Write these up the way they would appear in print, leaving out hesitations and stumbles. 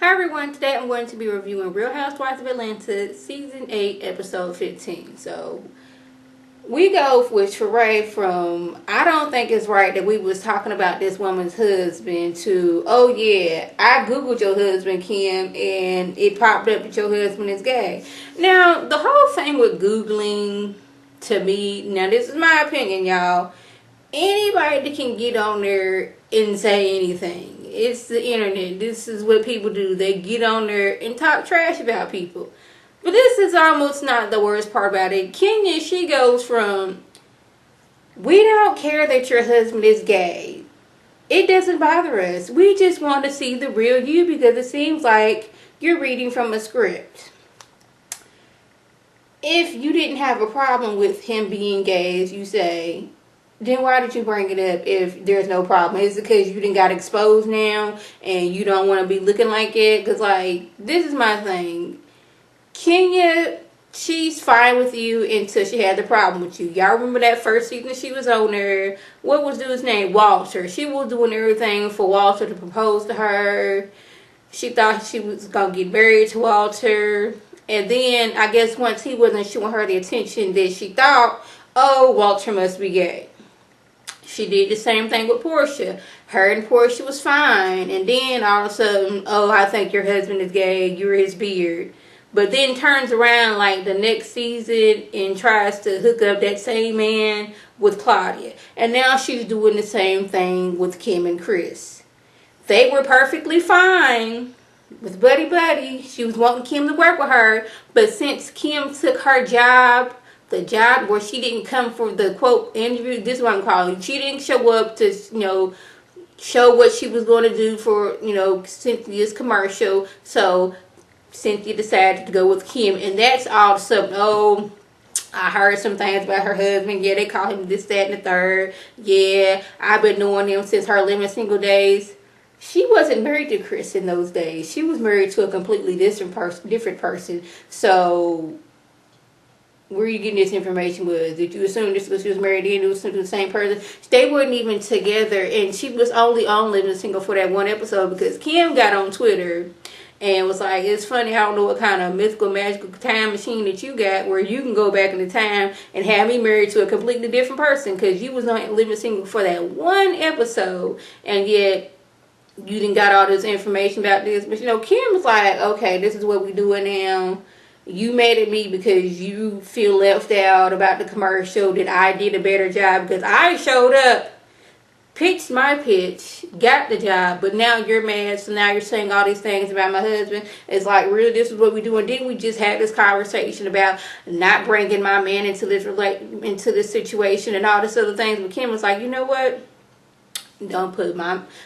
Hi everyone, today I'm going to be reviewing Real Housewives of Atlanta Season 8 Episode 15. So we go with Sheree from I don't think it's right that we was talking about this woman's husband to, oh yeah, I googled your husband, Kim, and it popped up that your husband is gay. Now the whole thing with googling, to me, now this is my opinion, y'all, anybody that can get on there and say anything. It's the internet. This is what people do. They get on there and talk trash about people. But this is almost not the worst part about it. Kenya, she goes from, we don't care that your husband is gay. It doesn't bother us. We just want to see the real you because it seems like you're reading from a script. If you didn't have a problem with him being gay, as you say, then why did you bring it up if there's no problem? Is it because you didn't got exposed now and you don't want to be looking like it? Because, like, this is my thing. Kenya, she's fine with you until she had the problem with you. Y'all remember that first season she was on there? What was dude's name? Walter. She was doing everything for Walter to propose to her. She thought she was going to get married to Walter. And then, I guess once he wasn't showing her the attention that she thought, oh, Walter must be gay. She did the same thing with Portia. Her and Portia was fine. And then all of a sudden, oh, I think your husband is gay. You're his beard. But then turns around like the next season and tries to hook up that same man with Claudia. And now she's doing the same thing with Kim and Chris. They were perfectly fine with Buddy Buddy. She was wanting Kim to work with her. But since Kim took her job, the job where she didn't come for the quote interview, this is what I'm calling it. She didn't show up to, show what she was going to do for, Cynthia's commercial. So Cynthia decided to go with Kim. And that's all of a sudden, oh, I heard some things about her husband. Yeah, they call him this, that, and the third. Yeah, I've been knowing him since her living single days. She wasn't married to Chris in those days. She was married to a completely different person. So where are you getting this information with? Did you assume this was she was married in? It was the same person? They weren't even together, and she was only on Living Single for that one episode because Kim got on Twitter and was like, it's funny, I don't know what kind of mythical, magical time machine that you got where you can go back in the time and have me married to a completely different person because you was on Living Single for that one episode, and yet you didn't got all this information about this. But, Kim was like, okay, this is what we doing now. You mad at me because you feel left out about the commercial, that I did a better job because I showed up, pitched my pitch, got the job, but now you're mad, so now you're saying all these things about my husband. It's like, really, this is what we do? And then we just had this conversation about not bringing my man into this situation and all this other things. But Kim was like, you know what? Don't put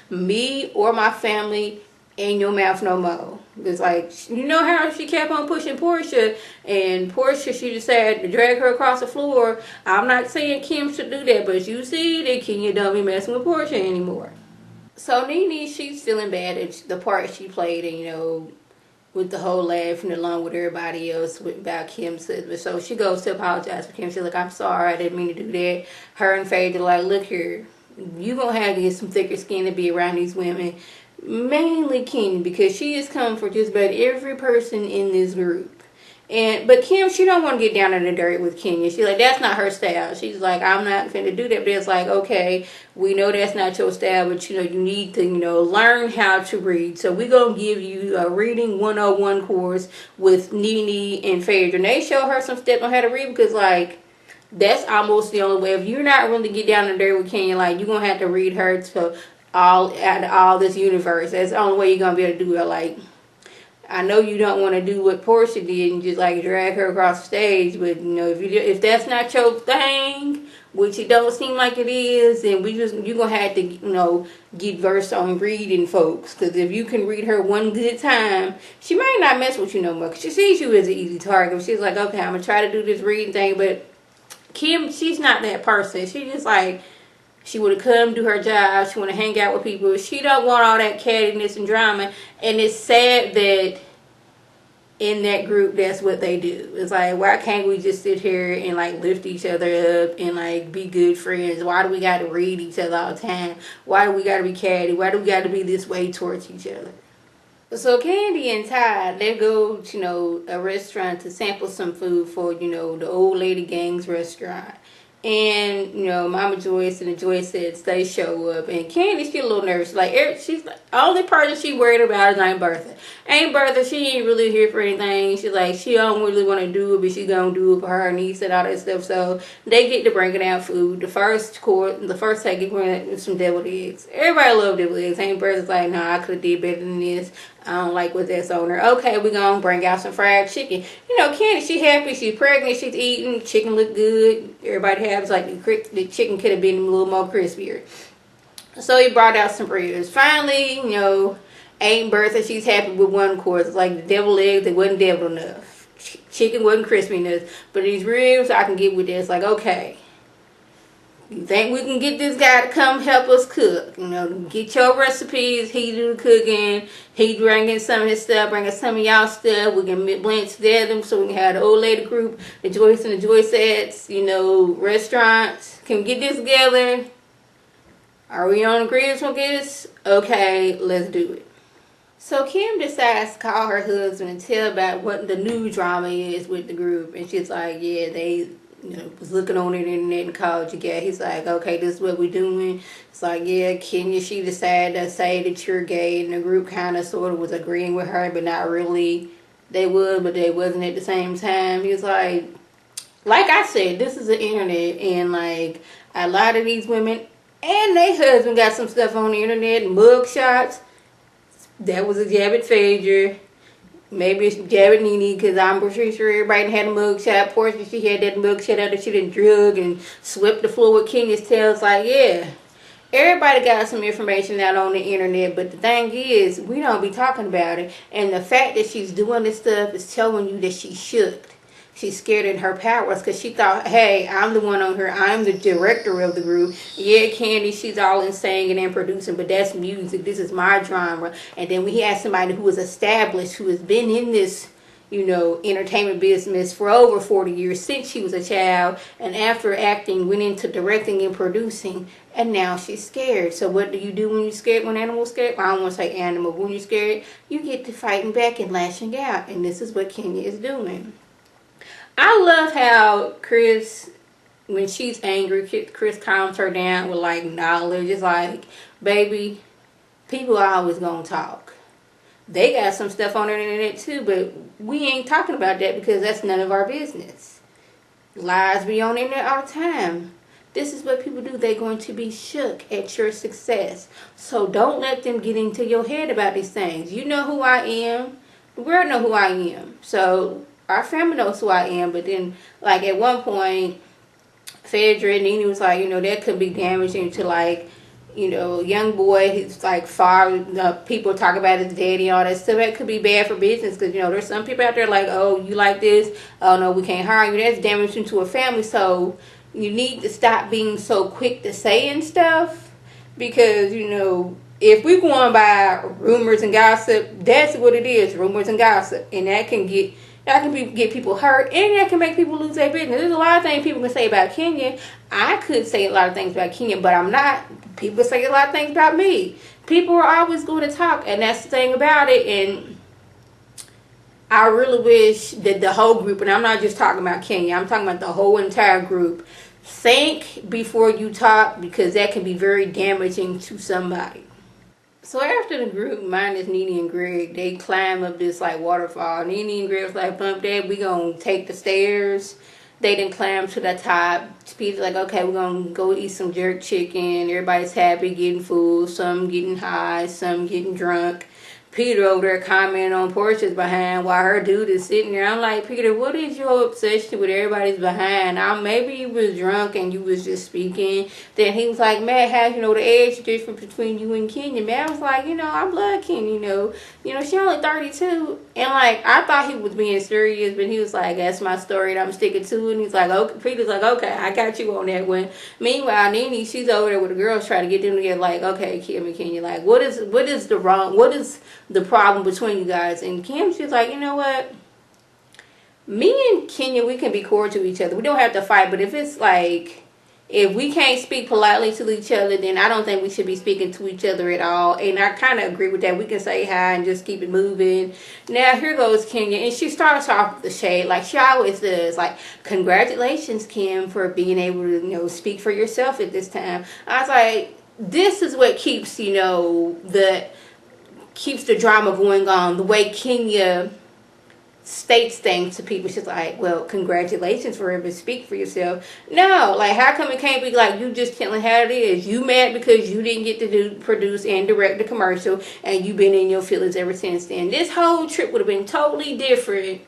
me or my family in your mouth no more. It's like, how she kept on pushing Portia, and Portia, she decided to drag her across the floor. I'm not saying Kim should do that, but you see that Kenya don't be messing with Portia anymore. So NENE, she's feeling bad at the part she played, and with the whole laughing along with everybody else about Kim's husband. So she goes to apologize for Kim. She's like, I'm sorry, I didn't mean to do that. Her and Phaedra like, look here, you gonna have to get some thicker skin to be around these women. Mainly Kim, because she is coming for just about every person in this group. But Kim, she don't want to get down in the dirt with Kenya. She's like, that's not her style. She's like, I'm not finna do that. But it's like, okay, we know that's not your style, but you need to, learn how to read. So we're gonna give you a reading 101 course with NENE and Phaedra. And they show her some steps on how to read because, like, that's almost the only way. If you're not really get down in the dirt with Kenya, like, you're gonna have to read her to all this universe. That's the only way you're gonna be able to do it. Like, I know you don't want to do what Portia did and just like drag her across the stage, but if that's not your thing, which it don't seem like it is, then you're gonna have to get versed on reading folks. Because if you can read her one good time, she might not mess with you no more. Cause she sees you as an easy target. She's like, okay, I'm gonna try to do this reading thing. But Kim, she's not that person. She just like, she would have come do her job. She want to hang out with people. She don't want all that cattiness and drama. And it's sad that in that group, that's what they do. It's like, why can't we just sit here and like lift each other up and like be good friends? Why do we got to read each other all the time? Why do we got to be catty? Why do we got to be this way towards each other? So Kandi and Todd, they go to, a restaurant to sample some food for, the old lady gang's restaurant. And, Mama Joyce and the Joycettes, they show up. And Kandi, she a little nervous. Like, she's like, only person she worried about is Aunt Bertha. Aunt Bertha, she ain't really here for anything. She's like, she don't really want to do it, but she gonna do it for her niece and all that stuff. So they get to bringing out food. The first take is with some deviled eggs. Everybody love deviled eggs. Aunt Bertha's like, no, I could have did better than this. I don't like what that's on her. Okay, we're gonna bring out some fried chicken. Kandi, she happy, she's pregnant, she's eating, chicken look good. Everybody has like the chicken could have been a little more crispier. So he brought out some ribs. Finally, Aunt Bertha, she's happy with one course. It's like the deviled eggs, they wasn't deviled enough. Chicken wasn't crispy enough. But these ribs, I can get with this. Like, okay. You think we can get this guy to come help us cook? Get your recipes. He do the cooking. He bringing some of his stuff, bringing some of y'all stuff. We can blend together so we can have the old lady group, the Joyce and the Joycettes, restaurants. Can we get this together? Are we on agreement with this? Okay, let's do it. So Kim decides to call her husband and tell about what the new drama is with the group. And she's like, yeah, they was looking on the internet and called you gay. He's like, okay, this is what we're doing. It's like, yeah, Kenya, she decided to say that you're gay, and the group kind of sort of was agreeing with her, but not really. They would, but they wasn't at the same time. He was like I said, this is the internet, and like a lot of these women and their husband got some stuff on the internet, mug shots. That was a jab at Phaedra. Maybe it's jab at NENE, because I'm pretty sure everybody had a mugshot. Portia, she had that mugshot after she done drug and swept the floor with Kenya's tail. It's like, yeah, everybody got some information out on the internet, but the thing is, we don't be talking about it. And the fact that she's doing this stuff is telling you that she's shook. She's scared in her powers because she thought, hey, I'm the one on her. I'm the director of the group. Yeah, Kandi, she's all in singing and producing, but that's music. This is my genre. And then we had somebody who was established, who has been in this, entertainment business for over 40 years, since she was a child. And after acting, went into directing and producing. And now she's scared. So what do you do when you're scared? When animals scared? Well, I don't want to say animal. When you're scared, you get to fighting back and lashing out. And this is what Kenya is doing. I love how Chris, when she's angry, Chris calms her down with like knowledge. It's like, baby, people are always gonna talk. They got some stuff on the internet too, but we ain't talking about that because that's none of our business. Lies be on the internet all the time. This is what people do. They're going to be shook at your success. So don't let them get into your head about these things. You know who I am. The world know who I am. So our family knows who I am, but then, like, at one point, Phaedra and NENE was like, that could be damaging to, like, young boy. He's, like, people talk about his daddy and all that stuff. That could be bad for business because, there's some people out there like, oh, you like this? Oh, no, we can't hire you. That's damaging to a family. So you need to stop being so quick to saying stuff because, if we're going by rumors and gossip, that's what it is, rumors and gossip. And that can get people hurt, and that can make people lose their business. There's a lot of things people can say about Kenya. I could say a lot of things about Kenya, but I'm not. People say a lot of things about me. People are always going to talk, and that's the thing about it. And I really wish that the whole group, and I'm not just talking about Kenya, I'm talking about the whole entire group, think before you talk, because that can be very damaging to somebody. So after the group, minus NENE and Greg, they climb up this like waterfall. NENE and Greg was like, bump that, we gonna take the stairs. They didn't climb to the top. Peter's like, okay, we're gonna go eat some jerk chicken. Everybody's happy, getting food. Some getting high, some getting drunk. Peter over there commenting on Portia's behind while her dude is sitting there. I'm like, Peter, what is your obsession with everybody's behind? Maybe you was drunk and you was just speaking. Then he was like, Matt, how the age difference between you and Kenya? Matt was like, I love Kenya, she only 32. And like, I thought he was being serious, but he was like, that's my story and I'm sticking to it. And he's like, okay. Peter's like, okay, I got you on that one. Meanwhile, NENE, she's over there with the girls trying to get them together. Like, okay, Kim and Kenya, like, what is the problem between you guys? And Kim, she's like, you know what? Me and Kenya, we can be cordial to each other. We don't have to fight, but if if we can't speak politely to each other, then I don't think we should be speaking to each other at all. And I kind of agree with that. We can say hi and just keep it moving. Now, here goes Kenya. And she starts off with the shade like she always does. Like, congratulations, Kim, for being able to, you know, speak for yourself at this time. I was like, this is what keeps, you know, keeps the drama going on. The way Kenya states things to people. She's like, well, congratulations for able to speak for yourself. No, like, how come it can't be like you just telling how it is? You mad because you didn't get to produce and direct the commercial, and you've been in your feelings ever since then. This whole trip would have been totally different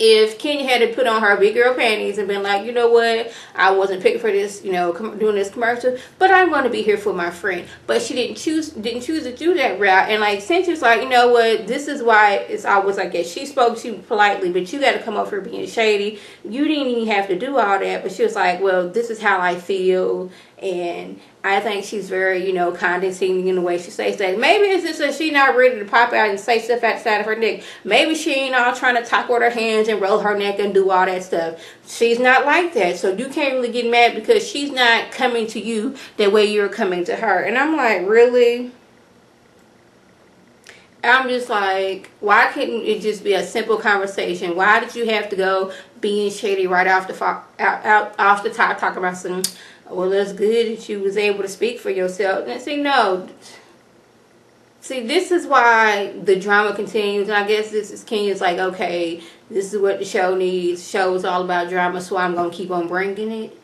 if Kenya had to put on her big girl panties and been like, you know what, I wasn't picked for this, you know, doing this commercial, but I'm going to be here for my friend. But she didn't choose to do that route. And like, Cynthia's like, you know what, this is why it's always like that. She spoke to you politely, but you got to come up here being shady. You didn't even have to do all that. But she was like, well, this is how I feel. And I think she's very, you know, condescending in the way she says that. Maybe it's just that she's not ready to pop out and say stuff outside of her neck. Maybe she ain't all trying to talk with her hands and roll her neck and do all that stuff. She's not like that. So you can't really get mad because she's not coming to you the way you're coming to her. And I'm like, really? I'm just like, why couldn't it just be a simple conversation? Why did you have to go being shady right off the off the top, talking about some, well, that's good that you was able to speak for yourself. And see, no. See, this is why the drama continues. And I guess this is Kenya's like, okay, this is what the show needs. The show is all about drama, so I'm going to keep on bringing it.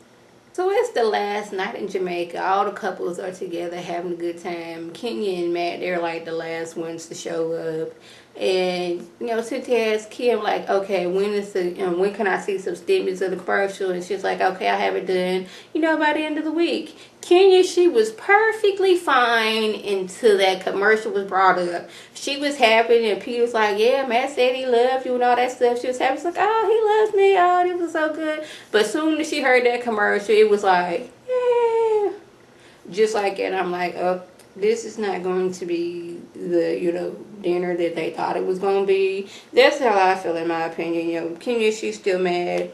So it's the last night in Jamaica. All the couples are together having a good time. Kenya and Matt, they're like the last ones to show up. And, you know, Cynthia asked Kim, like, okay, when can I see some snippets of the commercial? And she's like, okay, I have it done, you know, by the end of the week. Kenya, she was perfectly fine until that commercial was brought up. She was happy, and Pete was like, yeah, Matt said he loved you and all that stuff. She was happy. She's like, oh, he loves me. Oh, this was so good. But as soon as she heard that commercial, it was like, yeah. Just like that. I'm like, oh, this is not going to be the, you know, dinner that they thought it was going to be. That's how I feel, in my opinion. You know, Kenya, she's still mad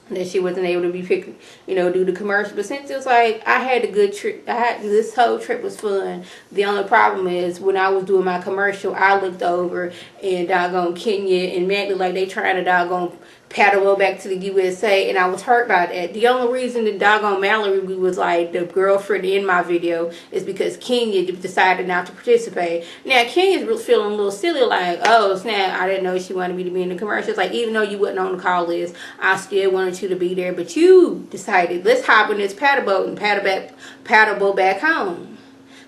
that she wasn't able to be picked, you know, do the commercial. But since it was like, I had a good trip, this whole trip was fun. The only problem is when I was doing my commercial, I looked over and doggone Kenya and Matt looked like they trying to doggone paddle back to the USA, and I was hurt by that. The only reason the doggone Mallory was like the girlfriend in my video is because Kenya decided not to participate. Now Kenya's feeling a little silly, like, oh snap, I didn't know she wanted me to be in the commercials. Like, even though you wasn't on the call list, I still wanted you to be there, but you decided, let's hop in this paddle boat and paddle back home.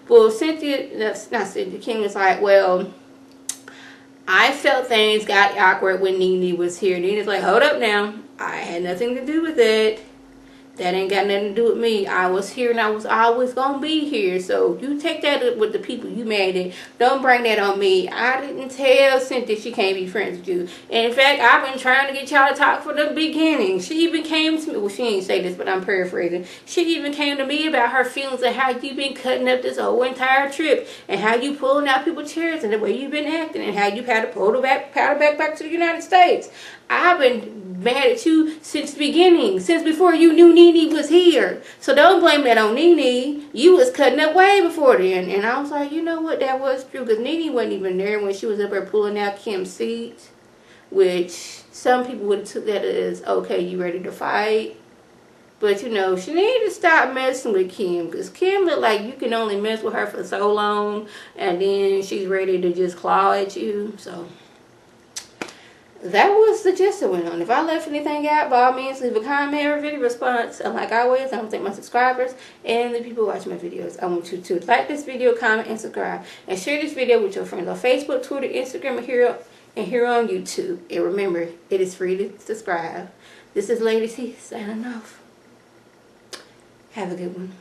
Well, King was like, well, I felt things got awkward when NENE was here. NENE's like, hold up now. I had nothing to do with it. That ain't got nothing to do with me. I was here and I was always going to be here. So you take that up with the people you made it. Don't bring that on me. I didn't tell Cynthia she can't be friends with you. And in fact, I've been trying to get y'all to talk from the beginning. She even came to me. Well, she ain't say this, but I'm paraphrasing. She even came to me about her feelings and how you been cutting up this whole entire trip. And how you pulling out people's chairs and the way you've been acting. And how you had to paddle back to the United States. I've been mad at you since the beginning, since before you knew NENE was here. So don't blame that on NENE. You was cutting up way before then. And I was like, you know what, that was true, because NENE wasn't even there when she was up there pulling out Kim's seat, which some people would have took that as, okay, you ready to fight. But, you know, she needed to stop messing with Kim, because Kim looked like you can only mess with her for so long, and then she's ready to just claw at you. So that was the gist of it on. If I left anything out, by all means, leave a comment or video response. And like always, I want to thank my subscribers and the people watching my videos. I want you to like this video, comment, and subscribe. And share this video with your friends on Facebook, Twitter, Instagram, and here on YouTube. And remember, it is free to subscribe. This is Lady T signing off. Have a good one.